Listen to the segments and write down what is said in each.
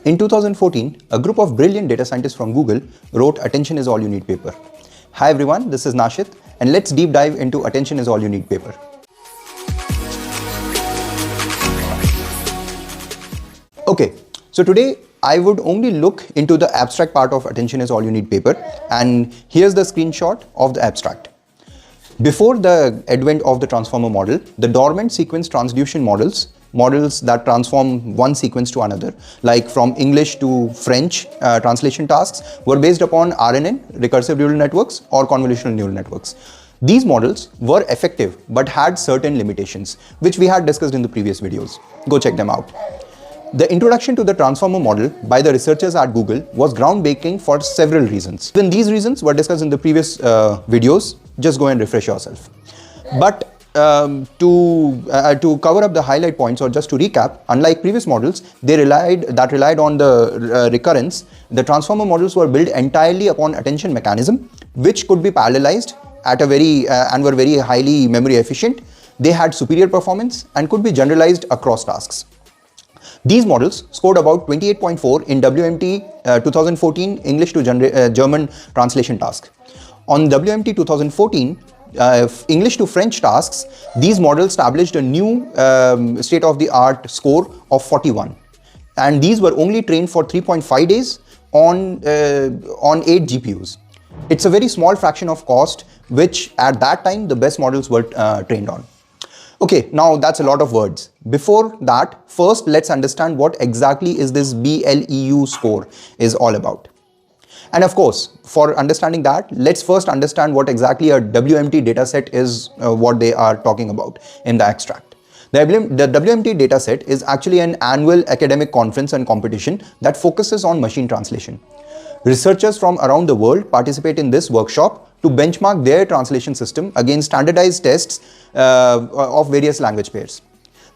In 2014, a group of brilliant data scientists from Google wrote Attention is all you need paper. Hi everyone, this is Nashit, and let's deep dive into Attention is all you need paper. Okay, so today I would only look into the abstract part of Attention is all you need paper, and here's the screenshot of the abstract. Before the advent of the transformer model, the dormant sequence transduction models that transform one sequence to another, like from English to French translation tasks, were based upon RNN, recursive neural networks, or convolutional neural networks. These models were effective but had certain limitations, which we had discussed in the previous videos. Go check them out. The introduction to the transformer model by the researchers at Google was groundbreaking for several reasons. Then these reasons were discussed in the previous videos. Just go and refresh yourself. But to cover up the highlight points, or just to recap, unlike previous models, they relied on the recurrence. The transformer models were built entirely upon attention mechanism, which could be parallelized at and were very highly memory efficient. They had superior performance and could be generalized across tasks. These models scored about 28.4 in WMT 2014 English to German translation task. On WMT 2014 English to French tasks, these models established a new state-of-the-art score of 41, and these were only trained for 3.5 days on 8 GPUs. It's a very small fraction of cost, which at that time the best models were trained on. Okay, now that's a lot of words. Before that, first let's understand what exactly is this BLEU score is all about. And of course, for understanding that, let's first understand what exactly a WMT dataset is, what they are talking about in the abstract. The WMT dataset is actually an annual academic conference and competition that focuses on machine translation. Researchers from around the world participate in this workshop to benchmark their translation system against standardized tests of various language pairs.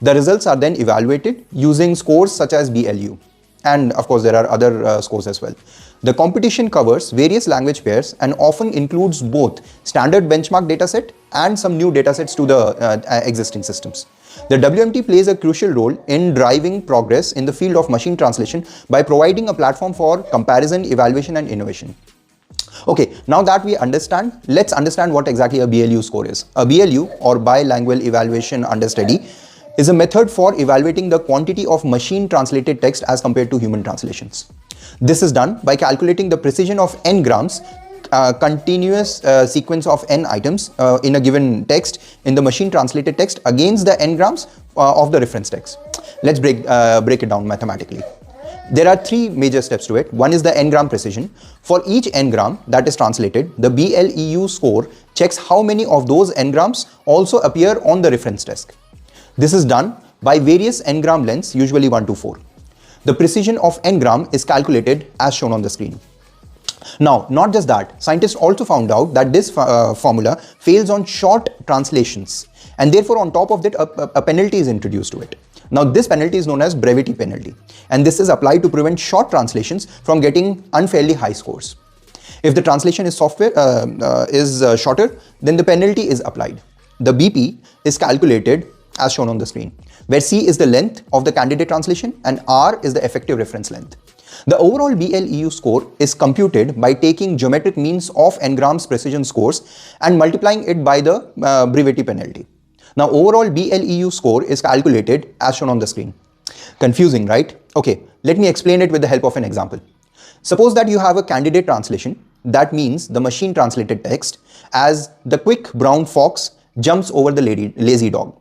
The results are then evaluated using scores such as BLEU. And of course, there are other scores as well. The competition covers various language pairs and often includes both standard benchmark dataset and some new datasets to the existing systems. The WMT plays a crucial role in driving progress in the field of machine translation by providing a platform for comparison, evaluation, and innovation. Okay, now that we understand, let's understand what exactly a BLEU score is. A BLEU, or bilingual evaluation understudy, is a method for evaluating the quantity of machine translated text as compared to human translations. This is done by calculating the precision of n grams, continuous sequence of n items in a given text in the machine translated text against the n grams of the reference text. Let's break it down mathematically. There are three major steps to it. One is the n-gram precision. For each n-gram that is translated, the BLEU score checks how many of those n-grams also appear on the reference text. This is done by various n-gram lengths, usually 1 to 4. The precision of n-gram is calculated as shown on the screen. Now, not just that, scientists also found out that this formula fails on short translations, and therefore on top of that a penalty is introduced to it. Now, this penalty is known as brevity penalty, and this is applied to prevent short translations from getting unfairly high scores. If the translation is shorter, then the penalty is applied. The BP is calculated as shown on the screen, where C is the length of the candidate translation and R is the effective reference length. The overall BLEU score is computed by taking geometric means of n-grams precision scores and multiplying it by the brevity penalty. Now, overall BLEU score is calculated as shown on the screen. Confusing, right? Okay, let me explain it with the help of an example. Suppose that you have a candidate translation, that means the machine translated text, as the quick brown fox jumps over the lazy dog.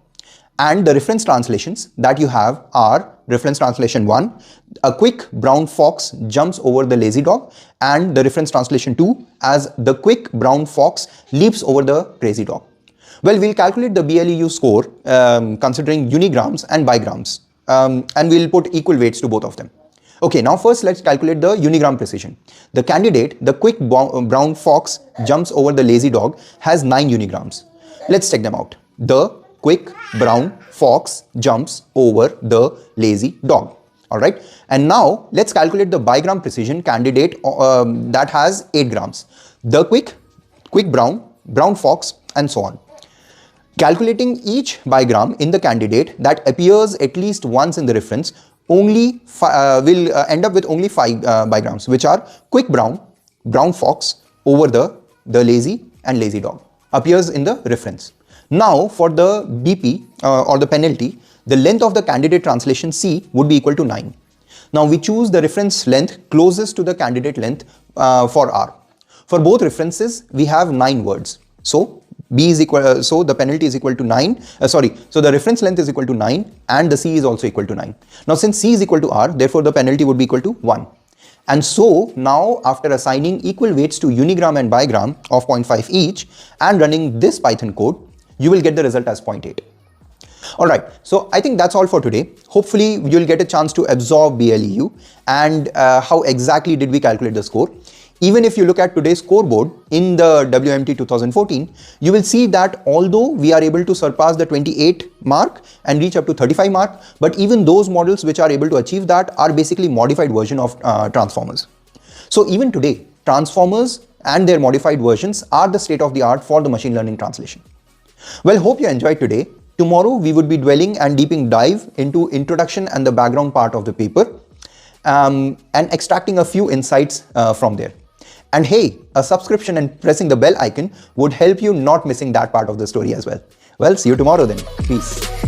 And the reference translations that you have are reference translation 1, a quick brown fox jumps over the lazy dog, and the reference translation 2 as the quick brown fox leaps over the crazy dog. Well, we'll calculate the BLEU score considering unigrams and bigrams, and we'll put equal weights to both of them. Okay, now first let's calculate the unigram precision. The candidate, the quick brown fox jumps over the lazy dog, has 9 unigrams. Let's check them out. The quick brown fox jumps over the lazy dog. Alright, and now let's calculate the bigram precision candidate that has 8 grams. The quick brown fox, and so on. Calculating each bigram in the candidate that appears at least once in the reference will end up with only 5 bigrams, which are quick brown, brown fox, over the lazy and lazy dog appears in the reference. Now for the BP or the penalty, the length of the candidate translation C would be equal to 9. Now we choose the reference length closest to the candidate length for R. For both references, we have 9 words. So B is equal, so the penalty is equal to 9, so the reference length is equal to 9 and the C is also equal to 9. Now since C is equal to R, therefore the penalty would be equal to 1. And so now after assigning equal weights to unigram and bigram of 0.5 each and running this Python code, you will get the result as 0.8. Alright, so I think that's all for today. Hopefully you'll get a chance to absorb BLEU and how exactly did we calculate the score. Even if you look at today's scoreboard in the WMT 2014, you will see that although we are able to surpass the 28 mark and reach up to 35 mark, but even those models which are able to achieve that are basically modified version of transformers. So even today, transformers and their modified versions are the state of the art for the machine learning translation. Well, hope you enjoyed today. Tomorrow we would be dwelling and deeping dive into introduction and the background part of the paper and extracting a few insights from there. And hey, a subscription and pressing the bell icon would help you not missing that part of the story as well. Well, see you tomorrow then. Peace.